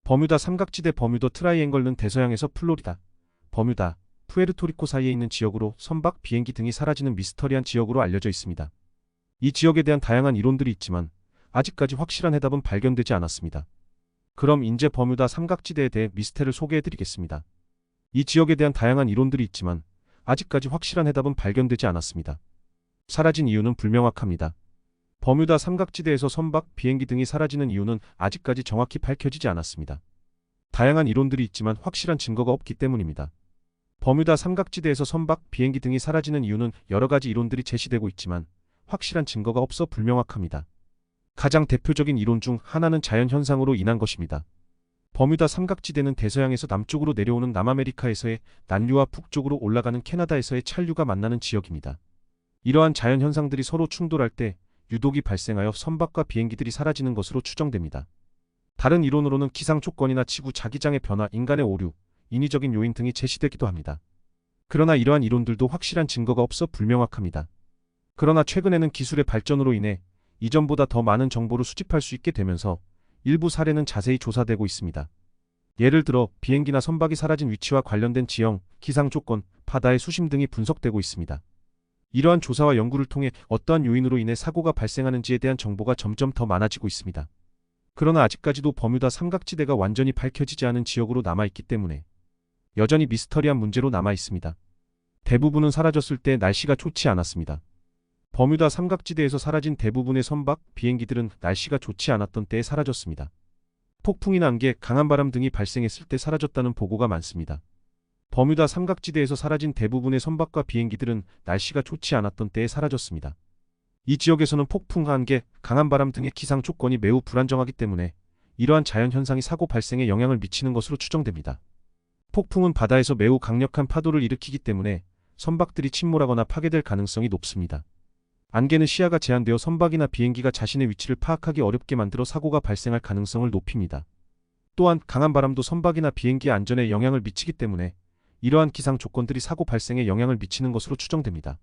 버뮤다 삼각지대 버뮤더 트라이앵글은 대서양에서 플로리다, 버뮤다, 푸에르토리코 사이에 있는 지역으로 선박, 비행기 등이 사라지는 미스터리한 지역으로 알려져 있습니다. 이 지역에 대한 다양한 이론들이 있지만 아직까지 확실한 해답은 발견되지 않았습니다. 그럼 이제 버뮤다 삼각지대에 대해 미스테리를 소개해드리겠습니다. 이 지역에 대한 다양한 이론들이 있지만 아직까지 확실한 해답은 발견되지 않았습니다. 사라진 이유는 불명확합니다. 버뮤다 삼각지대에서 선박, 비행기 등이 사라지는 이유는 아직까지 정확히 밝혀지지 않았습니다. 다양한 이론들이 있지만 확실한 증거가 없기 때문입니다. 버뮤다 삼각지대에서 선박, 비행기 등이 사라지는 이유는 여러 가지 이론들이 제시되고 있지만 확실한 증거가 없어 불명확합니다. 가장 대표적인 이론 중 하나는 자연현상으로 인한 것입니다. 버뮤다 삼각지대는 대서양에서 남쪽으로 내려오는 남아메리카에서의 난류와 북쪽으로 올라가는 캐나다에서의 찬류가 만나는 지역입니다. 이러한 자연현상들이 서로 충돌할 때 유독이 발생하여 선박과 비행기들이 사라지는 것으로 추정됩니다. 다른 이론으로는 기상 조건이나 지구 자기장의 변화, 인간의 오류, 인위적인 요인 등이 제시되기도 합니다. 그러나 이러한 이론들도 확실한 증거가 없어 불명확합니다. 그러나 최근에는 기술의 발전으로 인해 이전보다 더 많은 정보를 수집할 수 있게 되면서 일부 사례는 자세히 조사되고 있습니다. 예를 들어 비행기나 선박이 사라진 위치와 관련된 지형, 기상 조건, 바다의 수심 등이 분석되고 있습니다. 이러한 조사와 연구를 통해 어떠한 요인으로 인해 사고가 발생하는지에 대한 정보가 점점 더 많아지고 있습니다. 그러나 아직까지도 버뮤다 삼각지대가 완전히 밝혀지지 않은 지역으로 남아있기 때문에 여전히 미스터리한 문제로 남아있습니다. 대부분은 사라졌을 때 날씨가 좋지 않았습니다. 버뮤다 삼각지대에서 사라진 대부분의 선박, 비행기들은 날씨가 좋지 않았던 때에 사라졌습니다. 폭풍이나 안개, 강한 바람 등이 발생했을 때 사라졌다는 보고가 많습니다. 버뮤다 삼각지대에서 사라진 대부분의 선박과 비행기들은 날씨가 좋지 않았던 때에 사라졌습니다. 이 지역에서는 폭풍, 안개, 강한 바람 등의 기상 조건이 매우 불안정하기 때문에 이러한 자연현상이 사고 발생에 영향을 미치는 것으로 추정됩니다. 폭풍은 바다에서 매우 강력한 파도를 일으키기 때문에 선박들이 침몰하거나 파괴될 가능성이 높습니다. 안개는 시야가 제한되어 선박이나 비행기가 자신의 위치를 파악하기 어렵게 만들어 사고가 발생할 가능성을 높입니다. 또한 강한 바람도 선박이나 비행기의 안전에 영향을 미치기 때문에 이러한 기상 조건들이 사고 발생에 영향을 미치는 것으로 추정됩니다.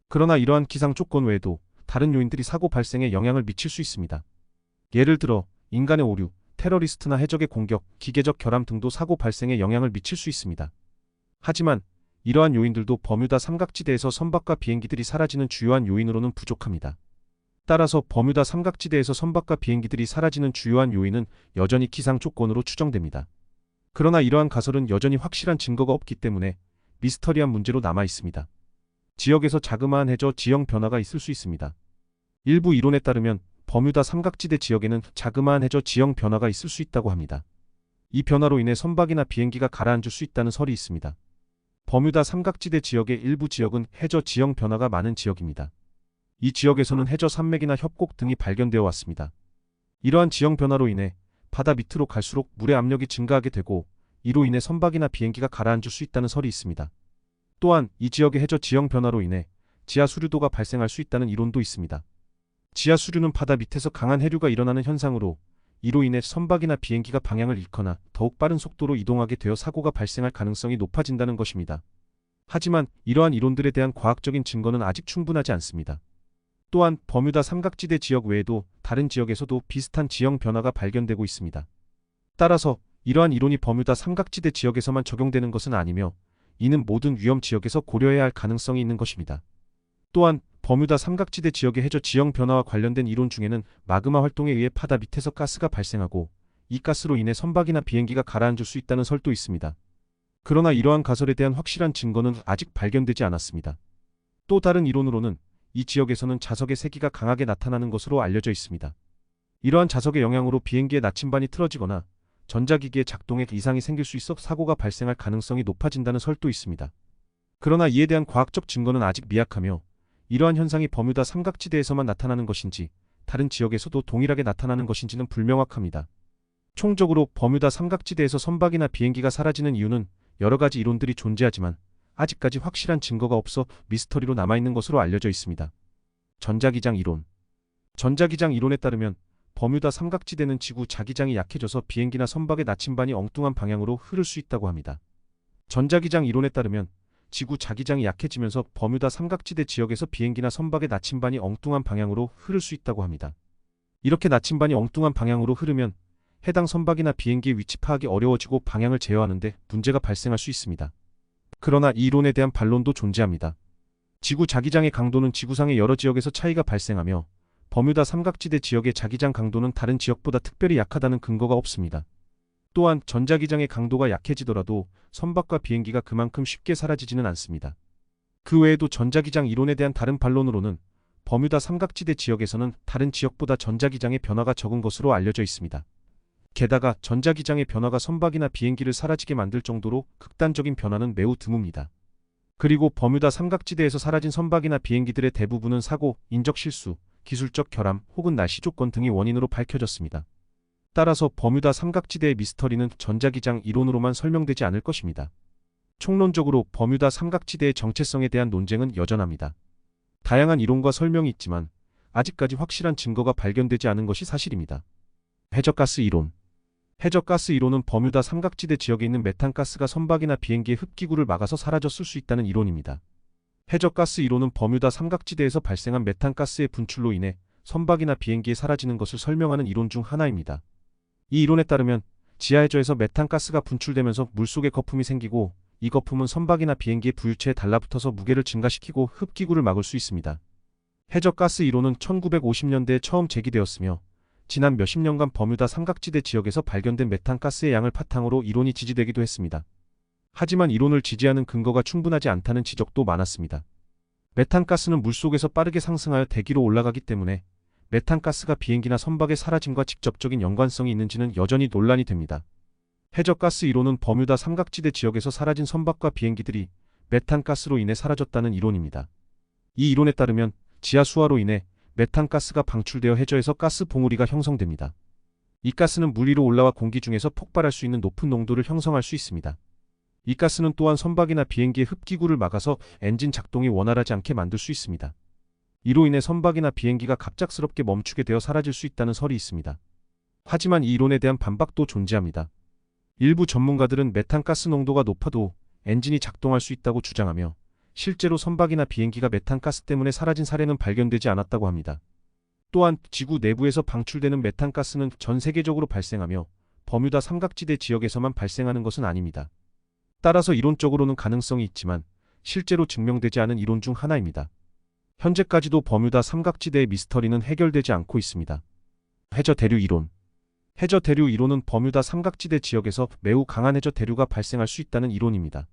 그러나 이러한 기상 조건 외에도 다른 요인들이 사고 발생에 영향을 미칠 수 있습니다. 예를 들어 인간의 오류, 테러리스트나 해적의 공격, 기계적 결함 등도 사고 발생에 영향을 미칠 수 있습니다. 하지만 이러한 요인들도 버뮤다 삼각지대에서 선박과 비행기들이 사라지는 주요한 요인으로는 부족합니다. 따라서 버뮤다 삼각지대에서 선박과 비행기들이 사라지는 주요한 요인은 여전히 기상 조건으로 추정됩니다. 그러나 이러한 가설은 여전히 확실한 증거가 없기 때문에 미스터리한 문제로 남아 있습니다. 지역에서 자그마한 해저 지형 변화가 있을 수 있습니다. 일부 이론에 따르면 버뮤다 삼각지대 지역에는 자그마한 해저 지형 변화가 있을 수 있다고 합니다. 이 변화로 인해 선박이나 비행기가 가라앉을 수 있다는 설이 있습니다. 버뮤다 삼각지대 지역의 일부 지역은 해저 지형 변화가 많은 지역입니다. 이 지역에서는 해저 산맥이나 협곡 등이 발견되어 왔습니다. 이러한 지형 변화로 인해 바다 밑으로 갈수록 물의 압력이 증가하게 되고 이로 인해 선박이나 비행기가 가라앉을 수 있다는 설이 있습니다. 또한 이 지역의 해저 지형 변화로 인해 지하 수류도가 발생할 수 있다는 이론도 있습니다. 지하 수류는 바다 밑에서 강한 해류가 일어나는 현상으로 이로 인해 선박이나 비행기가 방향을 잃거나 더욱 빠른 속도로 이동하게 되어 사고가 발생할 가능성이 높아진다는 것입니다. 하지만 이러한 이론들에 대한 과학적인 증거는 아직 충분하지 않습니다. 또한 버뮤다 삼각지대 지역 외에도 다른 지역에서도 비슷한 지형 변화가 발견되고 있습니다. 따라서 이러한 이론이 버뮤다 삼각지대 지역에서만 적용되는 것은 아니며 이는 모든 위험 지역에서 고려해야 할 가능성이 있는 것입니다. 또한 버뮤다 삼각지대 지역의 해저 지형 변화와 관련된 이론 중에는 마그마 활동에 의해 바다 밑에서 가스가 발생하고 이 가스로 인해 선박이나 비행기가 가라앉을 수 있다는 설도 있습니다. 그러나 이러한 가설에 대한 확실한 증거는 아직 발견되지 않았습니다. 또 다른 이론으로는 이 지역에서는 자석의 세기가 강하게 나타나는 것으로 알려져 있습니다. 이러한 자석의 영향으로 비행기의 나침반이 틀어지거나 전자기기의 작동에 이상이 생길 수 있어 사고가 발생할 가능성이 높아진다는 설도 있습니다. 그러나 이에 대한 과학적 증거는 아직 미약하며 이러한 현상이 버뮤다 삼각지대에서만 나타나는 것인지 다른 지역에서도 동일하게 나타나는 것인지는 불명확합니다. 총적으로 버뮤다 삼각지대에서 선박이나 비행기가 사라지는 이유는 여러 가지 이론들이 존재하지만 아직까지 확실한 증거가 없어 미스터리로 남아있는 것으로 알려져 있습니다. 전자기장 이론. 전자기장 이론에 따르면 버뮤다 삼각지대는 지구 자기장이 약해져서 비행기나 선박의 나침반이 엉뚱한 방향으로 흐를 수 있다고 합니다. 전자기장 이론에 따르면 지구 자기장이 약해지면서 버뮤다 삼각지대 지역에서 비행기나 선박의 나침반이 엉뚱한 방향으로 흐를 수 있다고 합니다. 이렇게 나침반이 엉뚱한 방향으로 흐르면 해당 선박이나 비행기의 위치 파악이 어려워지고 방향을 제어하는데 문제가 발생할 수 있습니다. 그러나 이 이론에 대한 반론도 존재합니다. 지구 자기장의 강도는 지구상의 여러 지역에서 차이가 발생하며 버뮤다 삼각지대 지역의 자기장 강도는 다른 지역보다 특별히 약하다는 근거가 없습니다. 또한 전자기장의 강도가 약해지더라도 선박과 비행기가 그만큼 쉽게 사라지지는 않습니다. 그 외에도 전자기장 이론에 대한 다른 반론으로는 버뮤다 삼각지대 지역에서는 다른 지역보다 전자기장의 변화가 적은 것으로 알려져 있습니다. 게다가 전자기장의 변화가 선박이나 비행기를 사라지게 만들 정도로 극단적인 변화는 매우 드뭅니다. 그리고 버뮤다 삼각지대에서 사라진 선박이나 비행기들의 대부분은 사고, 인적 실수, 기술적 결함 혹은 날씨 조건 등이 원인으로 밝혀졌습니다. 따라서 버뮤다 삼각지대의 미스터리는 전자기장 이론으로만 설명되지 않을 것입니다. 총론적으로 버뮤다 삼각지대의 정체성에 대한 논쟁은 여전합니다. 다양한 이론과 설명이 있지만 아직까지 확실한 증거가 발견되지 않은 것이 사실입니다. 해저가스 이론. 해저가스 이론은 버뮤다 삼각지대 지역에 있는 메탄가스가 선박이나 비행기의 흡기구를 막아서 사라졌을 수 있다는 이론입니다. 해저가스 이론은 버뮤다 삼각지대에서 발생한 메탄가스의 분출로 인해 선박이나 비행기에 사라지는 것을 설명하는 이론 중 하나입니다. 이 이론에 따르면 지하해저에서 메탄가스가 분출되면서 물속에 거품이 생기고 이 거품은 선박이나 비행기의 부유체에 달라붙어서 무게를 증가시키고 흡기구를 막을 수 있습니다. 해저가스 이론은 1950년대에 처음 제기되었으며 지난 몇십 년간 버뮤다 삼각지대 지역에서 발견된 메탄가스의 양을 바탕으로 이론이 지지되기도 했습니다. 하지만 이론을 지지하는 근거가 충분하지 않다는 지적도 많았습니다. 메탄가스는 물속에서 빠르게 상승하여 대기로 올라가기 때문에 메탄가스가 비행기나 선박의 사라짐과 직접적인 연관성이 있는지는 여전히 논란이 됩니다. 해저가스 이론은 버뮤다 삼각지대 지역에서 사라진 선박과 비행기들이 메탄가스로 인해 사라졌다는 이론입니다. 이 이론에 따르면 지하 수화로 인해 메탄가스가 방출되어 해저에서 가스 봉우리가 형성됩니다. 이 가스는 물 위로 올라와 공기 중에서 폭발할 수 있는 높은 농도를 형성할 수 있습니다. 이 가스는 또한 선박이나 비행기의 흡기구를 막아서 엔진 작동이 원활하지 않게 만들 수 있습니다. 이로 인해 선박이나 비행기가 갑작스럽게 멈추게 되어 사라질 수 있다는 설이 있습니다. 하지만 이 이론에 대한 반박도 존재합니다. 일부 전문가들은 메탄가스 농도가 높아도 엔진이 작동할 수 있다고 주장하며 실제로 선박이나 비행기가 메탄가스 때문에 사라진 사례는 발견되지 않았다고 합니다. 또한 지구 내부에서 방출되는 메탄가스는 전 세계적으로 발생하며 버뮤다 삼각지대 지역에서만 발생하는 것은 아닙니다. 따라서 이론적으로는 가능성이 있지만 실제로 증명되지 않은 이론 중 하나입니다. 현재까지도 버뮤다 삼각지대의 미스터리는 해결되지 않고 있습니다. 해저 대류 이론. 해저 대류 이론은 버뮤다 삼각지대 지역에서 매우 강한 해저 대류가 발생할 수 있다는 이론입니다.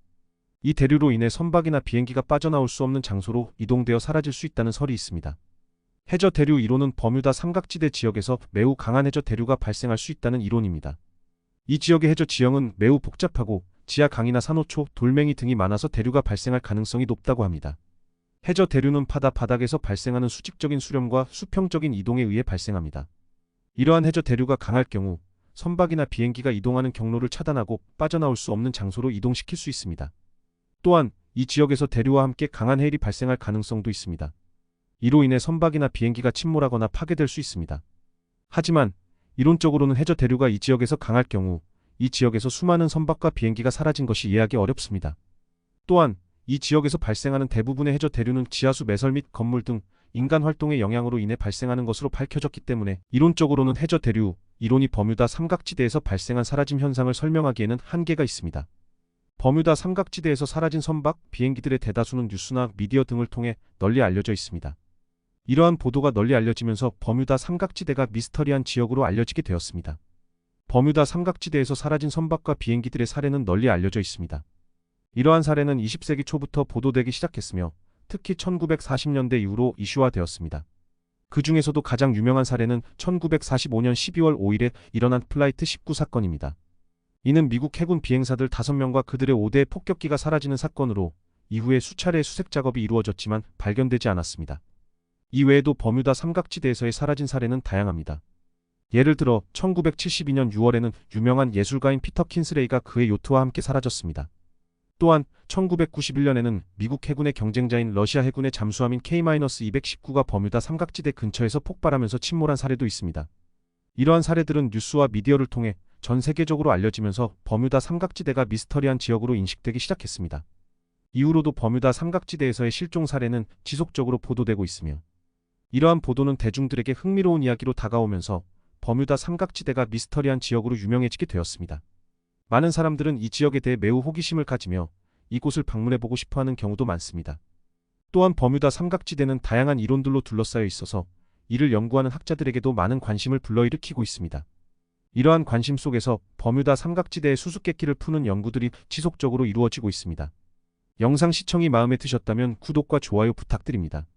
이 대류로 인해 선박이나 비행기가 빠져나올 수 없는 장소로 이동되어 사라질 수 있다는 설이 있습니다. 해저 대류 이론은 버뮤다 삼각지대 지역에서 매우 강한 해저 대류가 발생할 수 있다는 이론입니다. 이 지역의 해저 지형은 매우 복잡하고 지하 강이나 산호초, 돌멩이 등이 많아서 대류가 발생할 가능성이 높다고 합니다. 해저 대류는 바닥에서 발생하는 수직적인 수렴과 수평적인 이동에 의해 발생합니다. 이러한 해저 대류가 강할 경우 선박이나 비행기가 이동하는 경로를 차단하고 빠져나올 수 없는 장소로 이동시킬 수 있습니다. 또한 이 지역에서 대류와 함께 강한 해일이 발생할 가능성도 있습니다. 이로 인해 선박이나 비행기가 침몰하거나 파괴될 수 있습니다. 하지만 이론적으로는 해저 대류가 이 지역에서 강할 경우 이 지역에서 수많은 선박과 비행기가 사라진 것이 이해하기 어렵습니다. 또한 이 지역에서 발생하는 대부분의 해저 대류는 지하수 매설 및 건물 등 인간 활동의 영향으로 인해 발생하는 것으로 밝혀졌기 때문에 이론적으로는 해저 대류 이론이 버뮤다 삼각지대에서 발생한 사라짐 현상을 설명하기에는 한계가 있습니다. 버뮤다 삼각지대에서 사라진 선박, 비행기들의 대다수는 뉴스나 미디어 등을 통해 널리 알려져 있습니다. 이러한 보도가 널리 알려지면서 버뮤다 삼각지대가 미스터리한 지역으로 알려지게 되었습니다. 버뮤다 삼각지대에서 사라진 선박과 비행기들의 사례는 널리 알려져 있습니다. 이러한 사례는 20세기 초부터 보도되기 시작했으며 특히 1940년대 이후로 이슈화되었습니다. 그 중에서도 가장 유명한 사례는 1945년 12월 5일에 일어난 플라이트 19 사건입니다. 이는 미국 해군 비행사들 5명과 그들의 5대의 폭격기가 사라지는 사건으로 이후에 수차례의 수색 작업이 이루어졌지만 발견되지 않았습니다. 이 외에도 버뮤다 삼각지대에서의 사라진 사례는 다양합니다. 예를 들어 1972년 6월에는 유명한 예술가인 피터 킨슬레이가 그의 요트와 함께 사라졌습니다. 또한 1991년에는 미국 해군의 경쟁자인 러시아 해군의 잠수함인 K-219가 버뮤다 삼각지대 근처에서 폭발하면서 침몰한 사례도 있습니다. 이러한 사례들은 뉴스와 미디어를 통해 전 세계적으로 알려지면서 버뮤다 삼각지대가 미스터리한 지역으로 인식되기 시작했습니다. 이후로도 버뮤다 삼각지대에서의 실종 사례는 지속적으로 보도되고 있으며 이러한 보도는 대중들에게 흥미로운 이야기로 다가오면서 버뮤다 삼각지대가 미스터리한 지역으로 유명해지게 되었습니다. 많은 사람들은 이 지역에 대해 매우 호기심을 가지며 이곳을 방문해보고 싶어하는 경우도 많습니다. 또한 버뮤다 삼각지대는 다양한 이론들로 둘러싸여 있어서 이를 연구하는 학자들에게도 많은 관심을 불러일으키고 있습니다. 이러한 관심 속에서 버뮤다 삼각지대의 수수께끼를 푸는 연구들이 지속적으로 이루어지고 있습니다. 영상 시청이 마음에 드셨다면 구독과 좋아요 부탁드립니다.